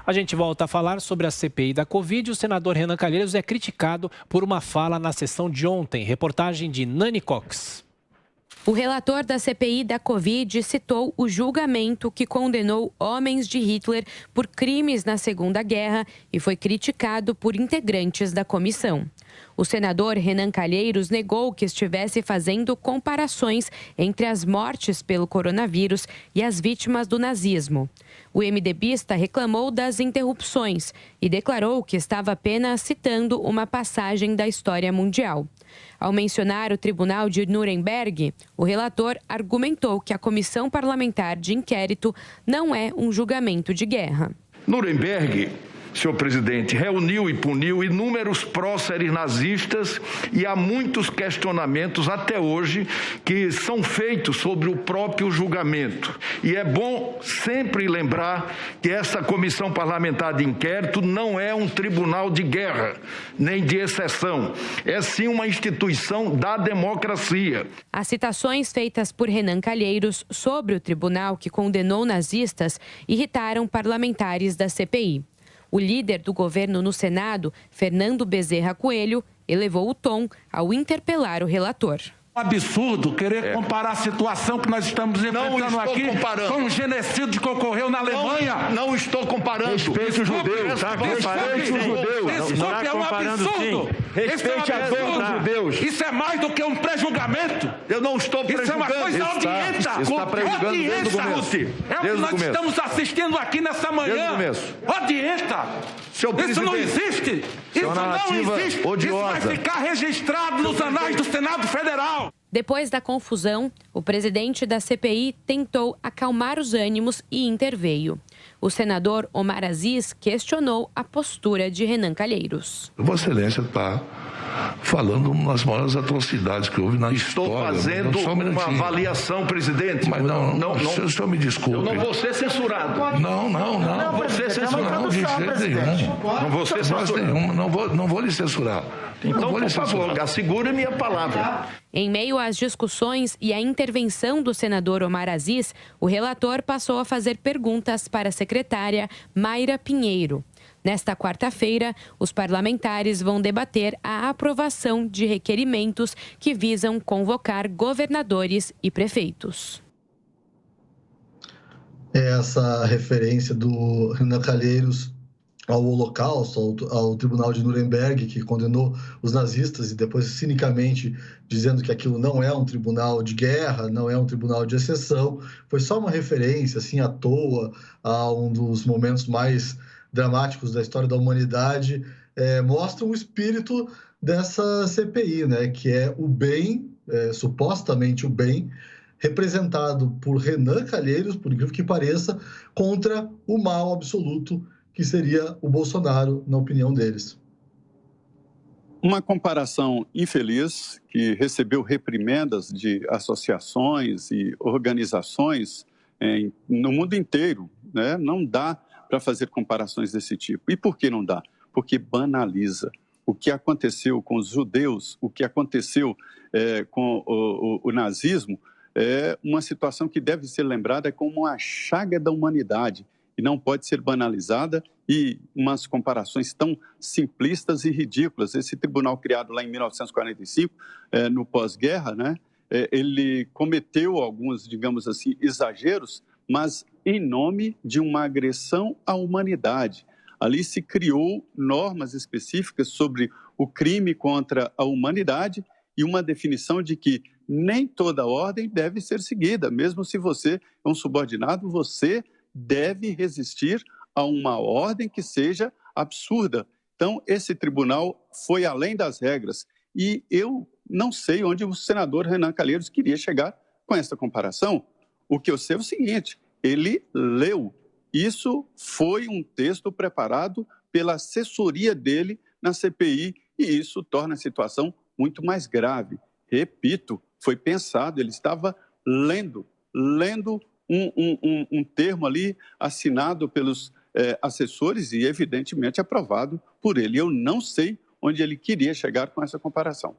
A gente volta a falar sobre a CPI da Covid. O senador Renan Calheiros é criticado por uma fala na sessão de ontem. Reportagem de Nani Cox. O relator da CPI da Covid citou o julgamento que condenou homens de Hitler por crimes na Segunda Guerra e foi criticado por integrantes da comissão. O senador Renan Calheiros negou que estivesse fazendo comparações entre as mortes pelo coronavírus e as vítimas do nazismo. O MDBista reclamou das interrupções e declarou que estava apenas citando uma passagem da história mundial. Ao mencionar o Tribunal de Nuremberg, o relator argumentou que a Comissão Parlamentar de Inquérito não é um julgamento de guerra. Nuremberg, senhor presidente, reuniu e puniu inúmeros próceres nazistas e há muitos questionamentos até hoje que são feitos sobre o próprio julgamento. E é bom sempre lembrar que essa comissão parlamentar de inquérito não é um tribunal de guerra, nem de exceção. É sim uma instituição da democracia. As citações feitas por Renan Calheiros sobre o tribunal que condenou nazistas irritaram parlamentares da CPI. O líder do governo no Senado, Fernando Bezerra Coelho, elevou o tom ao interpelar o relator. Absurdo querer comparar a situação que nós estamos enfrentando aqui com o genocídio que ocorreu na Alemanha. Não estou comparando. Respeite os judeus, tá? Respeite os judeus. Desculpe, é um absurdo. Respeite a dor dos judeus. Isso é mais do que um pré-julgamento. Eu não estou prejulgando. Isso é uma coisa odienta. Isso está prejulgando desde o começo. É o que nós estamos assistindo aqui nessa manhã. Desde o começo. Odienta. Isso não existe. Isso não existe. Isso vai ficar registrado nos anais do Senado Federal. Depois da confusão, o presidente da CPI tentou acalmar os ânimos e interveio. O senador Omar Aziz questionou a postura de Renan Calheiros. Vossa Excelência está falando umas maiores atrocidades que houve na história. Estou fazendo uma avaliação, presidente. Mas o senhor me desculpe. Eu não vou ser censurado. Não. Vou ser censurado. Não, de jeito nenhum. Não vou ser censurado. Não vou lhe censurar. Então, por favor, assegure minha palavra. Em meio às discussões e à intervenção do senador Omar Aziz, o relator passou a fazer perguntas para a secretária Mayra Pinheiro. Nesta quarta-feira, os parlamentares vão debater a aprovação de requerimentos que visam convocar governadores e prefeitos. Essa referência do Renan Calheiros ao Holocausto, ao Tribunal de Nuremberg, que condenou os nazistas e depois cinicamente dizendo que aquilo não é um tribunal de guerra, não é um tribunal de exceção, foi só uma referência, assim, à toa, a um dos momentos mais dramáticos da história da humanidade, mostra o espírito dessa CPI, né, que é o bem, supostamente o bem, representado por Renan Calheiros, por incrível que pareça, contra o mal absoluto, que seria o Bolsonaro, na opinião deles. Uma comparação infeliz, que recebeu reprimendas de associações e organizações no mundo inteiro, né? Não dá para fazer comparações desse tipo. E por que não dá? Porque banaliza. O que aconteceu com os judeus, o que aconteceu com o nazismo, é uma situação que deve ser lembrada como uma chaga da humanidade e não pode ser banalizada, e umas comparações tão simplistas e ridículas. Esse tribunal criado lá em 1945, no pós-guerra, né, ele cometeu alguns, digamos assim, exageros, mas em nome de uma agressão à humanidade. Ali se criou normas específicas sobre o crime contra a humanidade e uma definição de que nem toda ordem deve ser seguida. Mesmo se você é um subordinado, você deve resistir a uma ordem que seja absurda. Então, esse tribunal foi além das regras. E eu não sei onde o senador Renan Calheiros queria chegar com essa comparação. O que eu sei é o seguinte: ele leu. Isso foi um texto preparado pela assessoria dele na CPI, e isso torna a situação muito mais grave. Repito, foi pensado, ele estava lendo um termo ali assinado pelos assessores e, evidentemente, aprovado por ele. Eu não sei onde ele queria chegar com essa comparação.